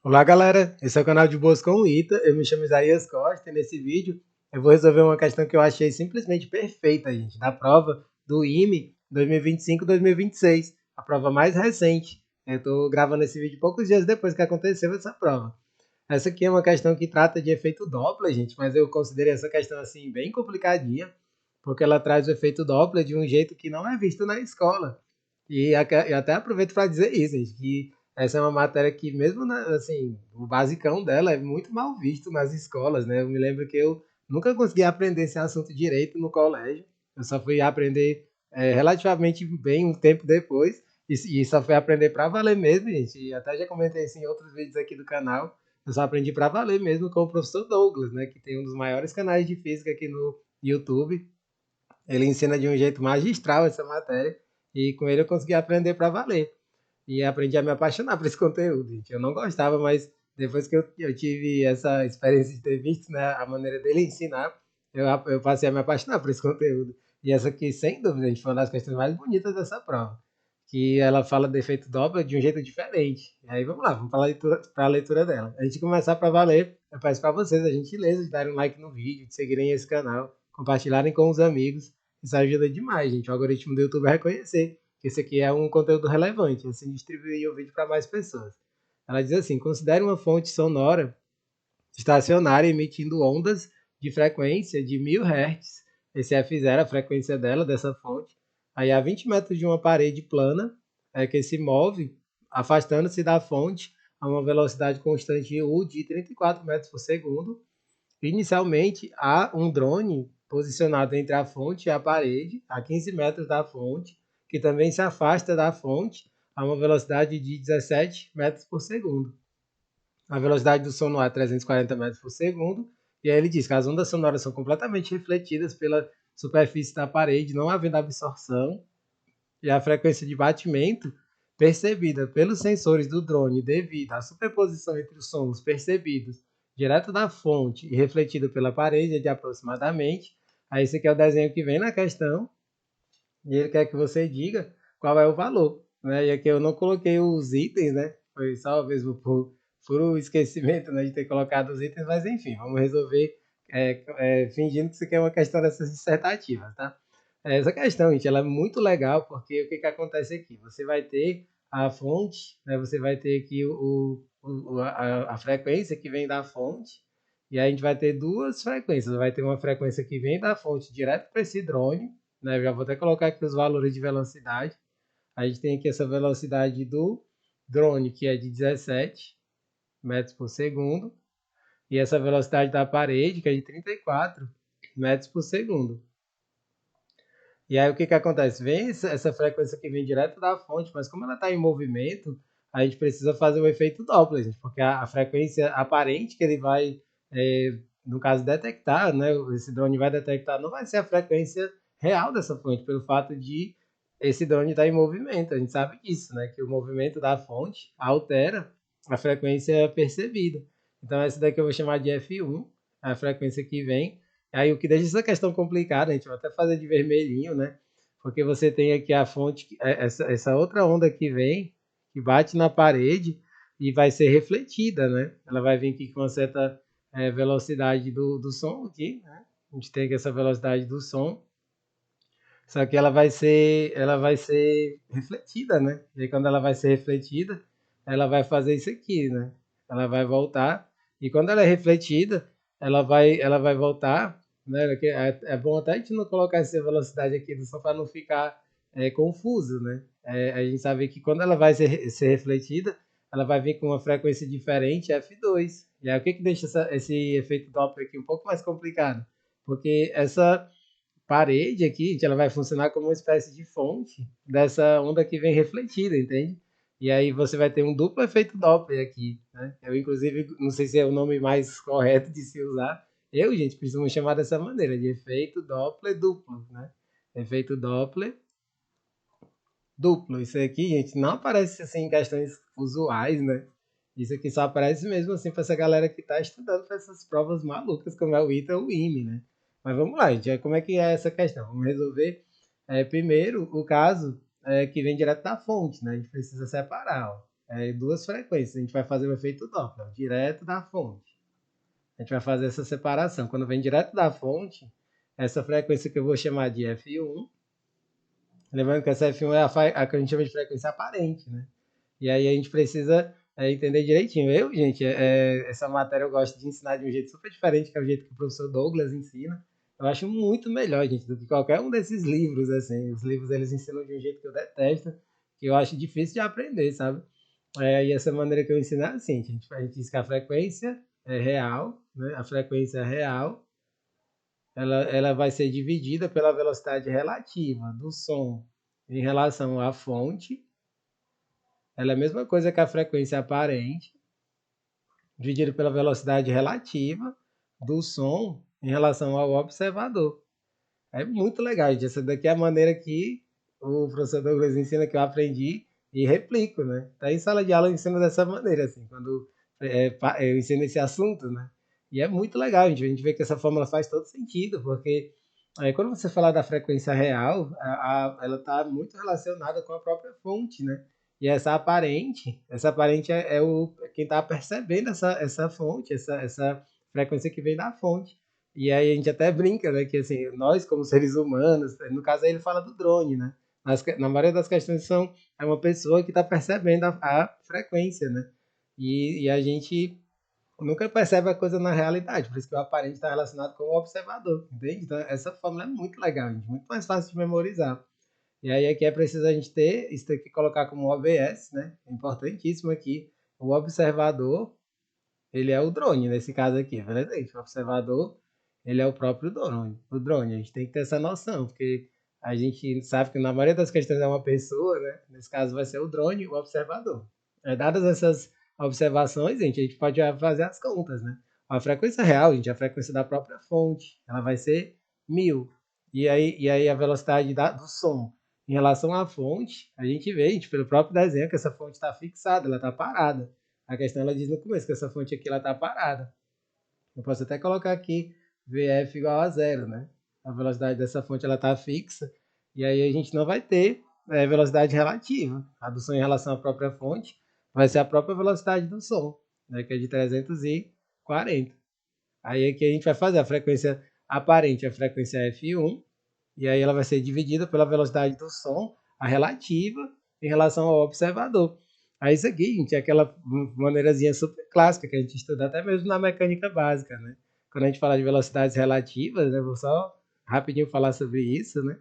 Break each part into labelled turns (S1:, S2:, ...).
S1: Olá galera, esse é o canal de Boas com o Ita, eu me chamo Isaías Costa e nesse vídeo eu vou resolver uma questão que eu achei simplesmente perfeita, gente, da prova do IME 2025-2026, a prova mais recente. Eu estou gravando esse vídeo poucos dias depois que aconteceu essa prova. Essa aqui é uma questão que trata de efeito Doppler, gente, mas eu considerei essa questão assim bem complicadinha, porque ela traz o efeito Doppler de um jeito que não é visto na escola. E eu até aproveito para dizer isso, gente, que essa é uma matéria que, mesmo assim, o basicão dela é muito mal visto nas escolas, né? Eu me lembro que eu nunca consegui aprender esse assunto direito no colégio. Eu só fui aprender relativamente bem um tempo depois. E só fui aprender para valer mesmo, gente. E até já comentei isso em outros vídeos aqui do canal. Eu só aprendi para valer mesmo com o professor Douglas, né? Que tem um dos maiores canais de física aqui no YouTube. Ele ensina de um jeito magistral essa matéria. E com ele eu consegui aprender para valer. E aprendi a me apaixonar por esse conteúdo, gente. Eu não gostava, mas depois que eu tive essa experiência de ter visto, né, a maneira dele ensinar, eu passei a me apaixonar por esse conteúdo. E essa aqui, sem dúvida, gente, foi uma das questões mais bonitas dessa prova. Que ela fala do efeito Doppler de um jeito diferente. E aí vamos lá, vamos para a leitura dela. A gente começar para valer, eu peço para vocês a gentileza de darem um like no vídeo, de seguirem esse canal, compartilharem com os amigos. Isso ajuda demais, gente. O algoritmo do YouTube vai reconhecer que esse aqui é um conteúdo relevante, assim, distribuir o vídeo para mais pessoas. Ela diz assim: considere uma fonte sonora estacionária emitindo ondas de frequência de 1000 Hz. Esse é F0, a frequência dela, dessa fonte. Aí a 20 metros de uma parede plana, que se move, afastando-se da fonte a uma velocidade constante U de 34 metros por segundo. Inicialmente, há um drone posicionado entre a fonte e a parede, a 15 metros da fonte, que também se afasta da fonte a uma velocidade de 17 metros por segundo. A velocidade do som no ar é 340 metros por segundo, e aí ele diz que as ondas sonoras são completamente refletidas pela superfície da parede, não havendo absorção, e a frequência de batimento percebida pelos sensores do drone devido à superposição entre os sons percebidos direto da fonte e refletido pela parede é de aproximadamente. Aí esse aqui é o desenho que vem na questão e ele quer que você diga qual é o valor, né? E aqui eu não coloquei os itens, né? Foi só mesmo por o esquecimento, né, de ter colocado os itens, mas enfim, vamos resolver fingindo que isso aqui é uma questão dessas dissertativas, tá? Essa questão, gente, ela é muito legal porque o que, que acontece aqui? Você vai ter a fonte, né? Você vai ter aqui a frequência que vem da fonte, e aí a gente vai ter duas frequências. Vai ter uma frequência que vem da fonte direto para esse drone, né? Já vou até colocar aqui os valores de velocidade. A gente tem aqui essa velocidade do drone, que é de 17 metros por segundo, e essa velocidade da parede, que é de 34 metros por segundo. E aí o que, que acontece? Vem essa frequência que vem direto da fonte, mas como ela está em movimento, a gente precisa fazer o efeito Doppler, gente, porque a frequência aparente que ele vai, no caso, detectar, né, esse drone vai detectar, não vai ser a frequência real dessa fonte, pelo fato de esse drone estar em movimento. A gente sabe disso, né, que o movimento da fonte altera a frequência percebida. Então essa daqui eu vou chamar de F1, a frequência que vem. Aí o que deixa essa questão complicada, a gente vai até fazer de vermelhinho, né? Porque você tem aqui a fonte, essa outra onda que vem, que bate na parede e vai ser refletida, né? Ela vai vir aqui com uma certa velocidade do som aqui, né? A gente tem aqui essa velocidade do som, só que ela vai ser refletida, né? E aí, quando ela vai ser refletida, ela vai fazer isso aqui, né? Ela vai voltar e quando ela é refletida, ela vai voltar, né? É bom até a gente não colocar essa velocidade aqui do som para não ficar confuso, né? A gente sabe que quando ela vai ser refletida, ela vai vir com uma frequência diferente, F2. E aí o que que deixa esse efeito Doppler aqui um pouco mais complicado? Porque essa parede aqui, gente, ela vai funcionar como uma espécie de fonte dessa onda que vem refletida, entende? E aí você vai ter um duplo efeito Doppler aqui, né? Eu, inclusive, não sei se é o nome mais correto de se usar. Eu, gente, costumo chamar dessa maneira, de efeito Doppler duplo, né? Efeito Doppler duplo. Isso aqui, gente, não aparece assim em questões usuais, né? Isso aqui só aparece mesmo assim para essa galera que está estudando para essas provas malucas, como é o ITA ou o IME, né? Mas vamos lá, gente. Como é que é essa questão? Vamos resolver primeiro o caso que vem direto da fonte, né? A gente precisa separar, ó. duas frequências. A gente vai fazer o efeito Doppler, direto da fonte. A gente vai fazer essa separação. Quando vem direto da fonte, essa frequência que eu vou chamar de F1, lembrando que essa F1 é a que a gente chama de frequência aparente, né? E aí a gente precisa entender direitinho. Gente, essa matéria eu gosto de ensinar de um jeito super diferente, que é o jeito que o professor Douglas ensina. Eu acho muito melhor, gente, do que qualquer um desses livros, assim. Os livros, eles ensinam de um jeito que eu detesto, que eu acho difícil de aprender, sabe? E essa maneira que eu ensino é assim, a gente diz que a frequência é real, né? A frequência real, ela vai ser dividida pela velocidade relativa do som em relação à fonte. Ela é a mesma coisa que a frequência aparente, dividida pela velocidade relativa do som em relação ao observador. É muito legal, gente. Essa daqui é a maneira que o professor Douglas ensina, que eu aprendi e replico, né? Tá em sala de aula eu ensino dessa maneira, assim, quando eu ensino esse assunto, né? E é muito legal, gente. A gente vê que essa fórmula faz todo sentido, porque quando você falar da frequência real, ela está muito relacionada com a própria fonte, né? E essa aparente é quem está percebendo essa fonte, essa frequência que vem da fonte. E aí a gente até brinca, né? Que assim, nós como seres humanos, no caso aí ele fala do drone, né? Na maioria das questões é uma pessoa que está percebendo a frequência, né? E a gente nunca percebe a coisa na realidade, por isso que o aparente está relacionado com o observador, entende? Então essa fórmula é muito legal, gente, muito mais fácil de memorizar. E aí aqui é preciso a gente ter isso aqui, colocar como OBS, né? É importantíssimo aqui. O observador, ele é o drone, nesse caso aqui, beleza? O observador, ele é o próprio drone. O drone, a gente tem que ter essa noção, porque a gente sabe que na maioria das questões é uma pessoa, né? Nesse caso vai ser o drone, o observador. Dadas essas observações, a gente pode fazer as contas, né? A frequência real, gente, a frequência da própria fonte, ela vai ser 1000. E aí a velocidade do som em relação à fonte, a gente vê, gente, pelo próprio desenho, que essa fonte está fixada, ela está parada. A questão ela diz no começo que essa fonte aqui ela está parada. Eu posso até colocar aqui VF igual a zero, né? A velocidade dessa fonte ela está fixa e aí a gente não vai ter velocidade relativa. A do som em relação à própria fonte vai ser a própria velocidade do som, né? Que é de 340. Aí aqui a gente vai fazer a frequência aparente, a frequência F1, e aí ela vai ser dividida pela velocidade do som, a relativa, em relação ao observador. Aí isso aqui, gente, é aquela maneirazinha super clássica que a gente estuda até mesmo na mecânica básica, né? Quando a gente fala de velocidades relativas, né? Vou só rapidinho falar sobre isso, né?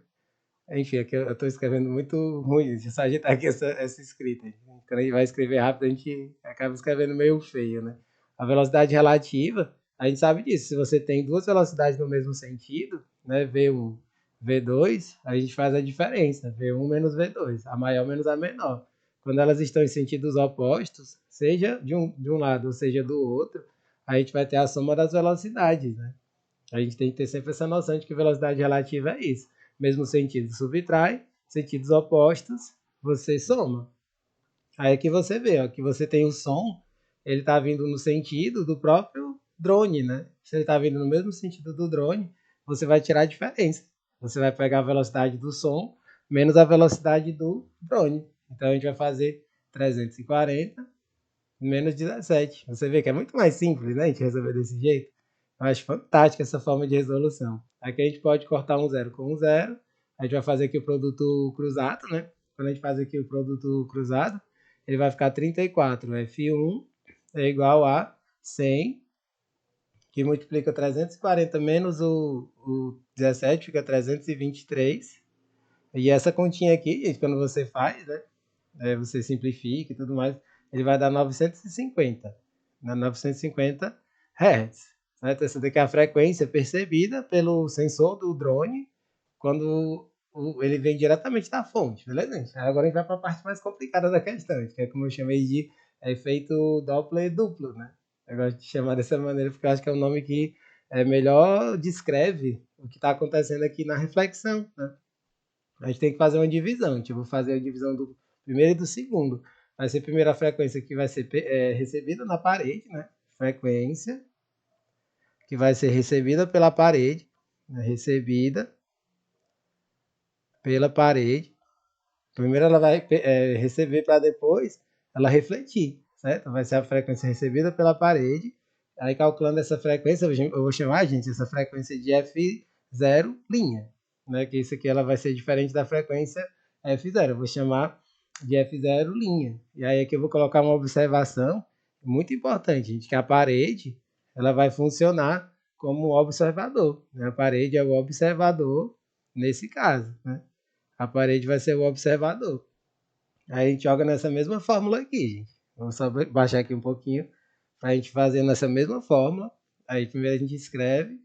S1: Enfim, aqui eu estou escrevendo muito ruim, só ajeitar aqui essa escrita. Quando a gente vai escrever rápido, a gente acaba escrevendo meio feio, né? A velocidade relativa, a gente sabe disso. Se você tem duas velocidades no mesmo sentido, né? V1, V2, a gente faz a diferença. V1 menos V2, a maior menos a menor. Quando elas estão em sentidos opostos, seja de um lado ou seja do outro, a gente vai ter a soma das velocidades, né? A gente tem que ter sempre essa noção de que velocidade relativa é isso. Mesmo sentido subtrai, sentidos opostos, você soma. Aí aqui você vê, ó, que você tem o som, ele está vindo no sentido do próprio drone, né? Se ele está vindo no mesmo sentido do drone, você vai tirar a diferença. Você vai pegar a velocidade do som menos a velocidade do drone. Então a gente vai fazer 340 menos 17. Você vê que é muito mais simples, né? A gente resolver desse jeito. Eu acho fantástica essa forma de resolução. Aqui a gente pode cortar um zero com um zero. A gente vai fazer aqui o produto cruzado, né? Quando a gente faz aqui o produto cruzado, ele vai ficar 34. F1 é igual a 100, que multiplica 340 menos o 17, fica 323. E essa continha aqui, gente, quando você faz, né? Você simplifica e tudo mais, ele vai dar 950, né? 950 Hz. Certo? Essa daqui é a frequência percebida pelo sensor do drone quando ele vem diretamente da fonte, beleza, gente? Agora a gente vai para a parte mais complicada da questão, que é como eu chamei de efeito Doppler duplo, né? Eu gosto de chamar dessa maneira porque eu acho que é um nome que melhor descreve o que está acontecendo aqui na reflexão, né? A gente tem que fazer uma divisão. Tipo, vou fazer a divisão do primeiro e do segundo. Vai ser a primeira frequência que vai ser recebida na parede, né? Frequência que vai ser recebida pela parede, né? Recebida pela parede. Primeiro ela vai receber para depois ela refletir, certo? Vai ser a frequência recebida pela parede. Aí calculando essa frequência, eu vou chamar, gente, essa frequência de F0', né? Que isso aqui ela vai ser diferente da frequência F0. Eu vou chamar de F0'. E aí aqui eu vou colocar uma observação muito importante, gente, que a parede ela vai funcionar como observador, né? A parede é o observador nesse caso, né? A parede vai ser o observador. Aí a gente joga nessa mesma fórmula aqui, gente. Vamos só baixar aqui um pouquinho para a gente fazer nessa mesma fórmula. Aí primeiro a gente escreve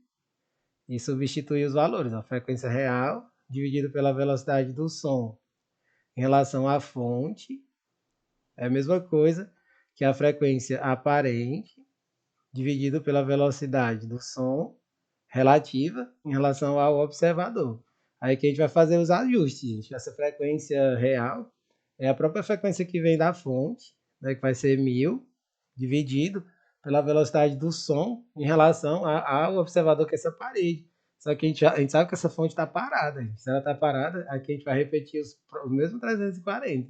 S1: e substitui os valores. A frequência real dividido pela velocidade do som em relação à fonte é a mesma coisa que a frequência aparente dividido pela velocidade do som relativa em relação ao observador. Aí que a gente vai fazer os ajustes, gente. Essa frequência real é a própria frequência que vem da fonte, né, que vai ser 1000, dividido pela velocidade do som em relação ao observador, que é essa parede. Só que a gente sabe que essa fonte está parada. Gente. Se ela está parada, aqui a gente vai repetir os mesmos 340.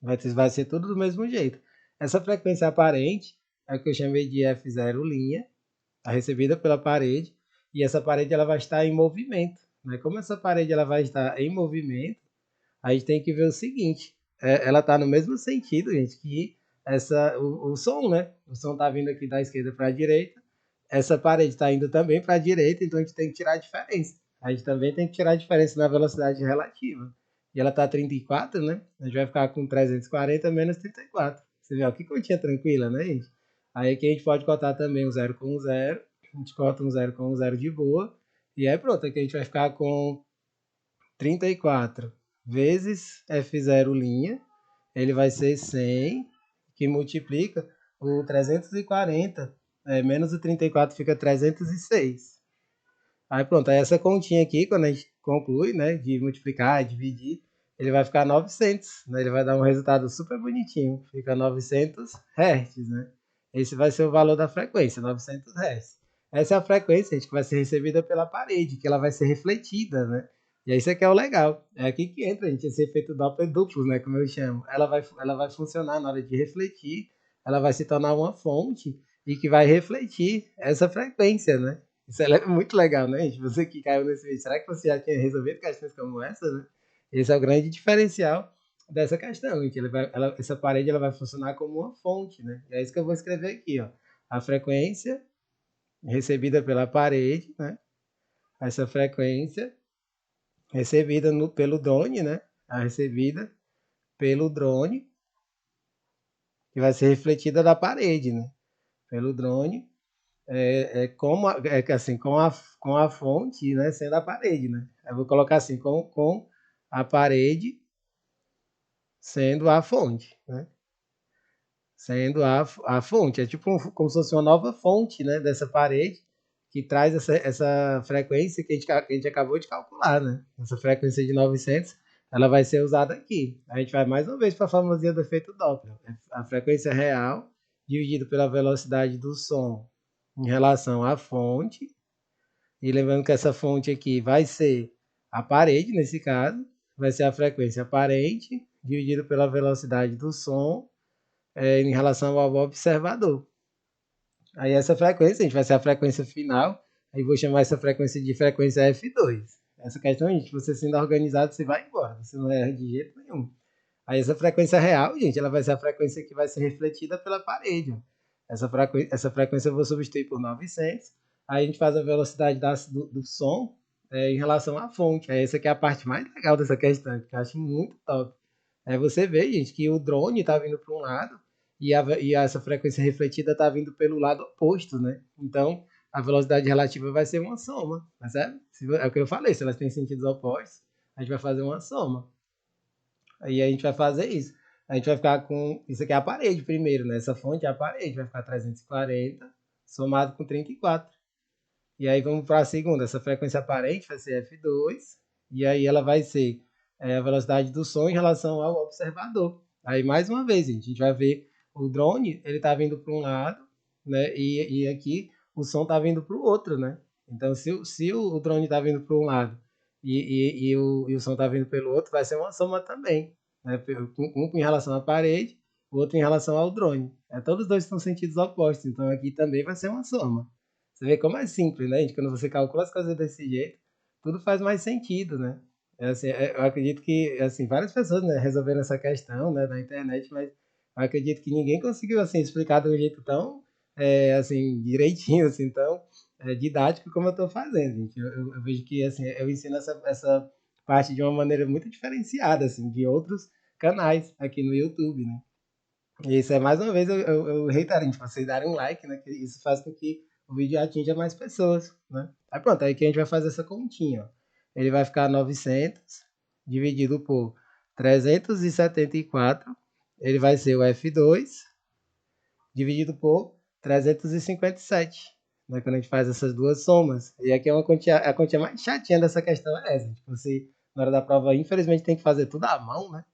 S1: Vai ser tudo do mesmo jeito. Essa frequência aparente é o que eu chamei de F0', a recebida pela parede, e essa parede ela vai estar em movimento. Né? Como essa parede ela vai estar em movimento, a gente tem que ver o seguinte, ela está no mesmo sentido, gente, que o som, né? O som está vindo aqui da esquerda para a direita, essa parede está indo também para a direita, então a gente tem que tirar a diferença. A gente também tem que tirar a diferença na velocidade relativa. E ela está 34, né? A gente vai ficar com 340 menos 34. Você vê, ó, que continha tranquila, né, gente? Aí aqui a gente pode cortar também um zero com um zero. A gente corta um zero com um zero de boa. E aí pronto, aqui a gente vai ficar com 34 vezes F0', ele vai ser 100, que multiplica o 340, menos o 34 fica 306. Aí pronto, aí essa continha aqui, quando a gente conclui, né, de multiplicar, dividir, ele vai ficar 900, né, ele vai dar um resultado super bonitinho, fica 900 Hz, né. Esse vai ser o valor da frequência, 900 Hz. Essa é a frequência, gente, que vai ser recebida pela parede, que ela vai ser refletida, né. E aí isso aqui é o legal. É aqui que entra, gente, esse efeito Doppler duplo, né, como eu chamo. Ela vai funcionar na hora de refletir, ela vai se tornar uma fonte e que vai refletir essa frequência, né. Isso é muito legal, né, gente? Você que caiu nesse vídeo, será que você já tinha resolvido questões como essa, né? Esse é o grande diferencial dessa questão, gente. Essa parede ela vai funcionar como uma fonte, né? E é isso que eu vou escrever aqui, ó. A frequência recebida pela parede, né? Essa frequência recebida pelo drone, né? A recebida pelo drone, que vai ser refletida da parede, né? Pelo drone, assim, com a fonte, né, sendo a parede, né? Eu vou colocar assim, com a parede sendo a fonte, né? Sendo a fonte. É tipo como se fosse uma nova fonte, né, dessa parede, que traz essa frequência que a gente acabou de calcular, né? Essa frequência de 900, ela vai ser usada aqui. A gente vai mais uma vez para a famosinha do efeito Doppler. A frequência real dividido pela velocidade do som em relação à fonte. E lembrando que essa fonte aqui vai ser a parede, nesse caso, vai ser a frequência aparente dividido pela velocidade do som em relação ao observador. Aí essa frequência, a gente vai ser a frequência final, aí vou chamar essa frequência de frequência F2. Essa questão, gente, você sendo organizado, você vai embora, você não erra de jeito nenhum. Aí essa frequência real, gente, ela vai ser a frequência que vai ser refletida pela parede. Ó. Essa frequência eu vou substituir por 900. Aí a gente faz a velocidade do som em relação à fonte. Aí essa aqui é a parte mais legal dessa questão, que eu acho muito top. Aí você vê, gente, que o drone está vindo para um lado e essa frequência refletida está vindo pelo lado oposto, né? Então, a velocidade relativa vai ser uma soma, percebe? É o que eu falei, se elas têm sentidos opostos, a gente vai fazer uma soma. Aí a gente vai fazer isso. A gente vai ficar com. Isso aqui é a parede primeiro, né? Essa fonte é a parede, vai ficar 340 somado com 34. E aí vamos para a segunda. Essa frequência aparente vai ser F2. E aí ela vai ser a velocidade do som em relação ao observador. Aí mais uma vez, gente, a gente vai ver o drone, ele está vindo para um lado, né? E aqui o som está vindo para o outro, né? Então, se o drone está vindo para um lado e o som está vindo pelo outro, vai ser uma soma também. Né? Um em relação à parede, o outro em relação ao drone. Todos os dois são sentidos opostos, então aqui também vai ser uma soma. Você vê como é simples, né, gente? Quando você calcula as coisas desse jeito, tudo faz mais sentido, né? Assim, eu acredito que assim, várias pessoas, né, resolveram essa questão, né, na internet, mas eu acredito que ninguém conseguiu assim, explicar de um jeito tão assim, direitinho, assim, tão didático como eu estou fazendo, gente. Eu vejo que assim, eu ensino essa parte de uma maneira muito diferenciada assim, de outros canais aqui no YouTube, né? E isso é mais uma vez eu reitero, gente, vocês darem um like, né? Que isso faz com que o vídeo atinja mais pessoas, né? Aí pronto, aí que a gente vai fazer essa continha, ó. Ele vai ficar 900 dividido por 374, ele vai ser o F2 dividido por 357, né? Quando a gente faz essas duas somas. E aqui é uma quantia, a quantia mais chatinha dessa questão é essa. Tipo, você, na hora da prova, infelizmente, tem que fazer tudo à mão, né?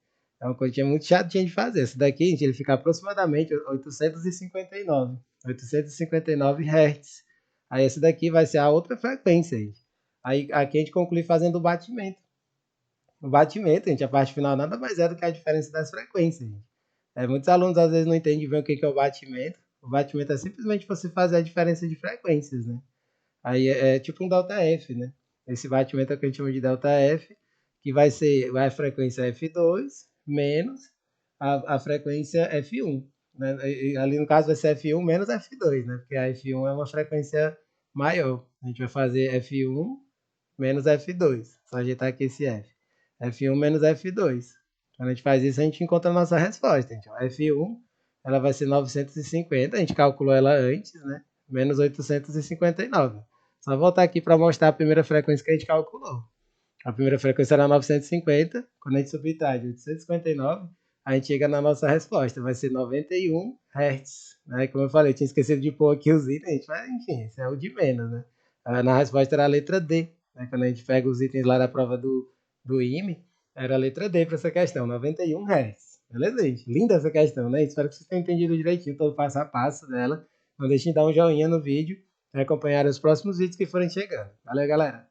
S1: É uma quantia muito chatinha de fazer. Esse daqui, gente, ele fica aproximadamente 859. 859 Hz. Aí esse daqui vai ser a outra frequência, gente. Aí aqui a gente conclui fazendo o batimento. O batimento, gente, a parte final nada mais é do que a diferença das frequências, gente. Muitos alunos às vezes não entendem bem o que é o batimento. O batimento é simplesmente você fazer a diferença de frequências, né? Aí é tipo um delta F, né? Esse batimento é o que a gente chama de delta F, que vai ser a frequência F2 menos a frequência F1. Né? E ali no caso vai ser F1 menos F2, né? Porque a F1 é uma frequência maior. A gente vai fazer F1 menos F2. Só ajeitar aqui esse F. F1 menos F2. Quando a gente faz isso, a gente encontra a nossa resposta. Então, F1 ela vai ser 950, a gente calculou ela antes, né? Menos 859. Só voltar aqui para mostrar a primeira frequência que a gente calculou. A primeira frequência era 950, quando a gente subtrai de 859, a gente chega na nossa resposta, vai ser 91 Hz. Né? Como eu falei, tinha esquecido de pôr aqui os itens, mas enfim, isso é o de menos, né? Na resposta era a letra D, né? Quando a gente pega os itens lá da prova do IME, era a letra D para essa questão, 91 Hz. Beleza, gente? Linda essa questão, né? Espero que vocês tenham entendido direitinho todo o passo a passo dela. Não deixem de dar um joinha no vídeo e acompanhar os próximos vídeos que forem chegando. Valeu, galera!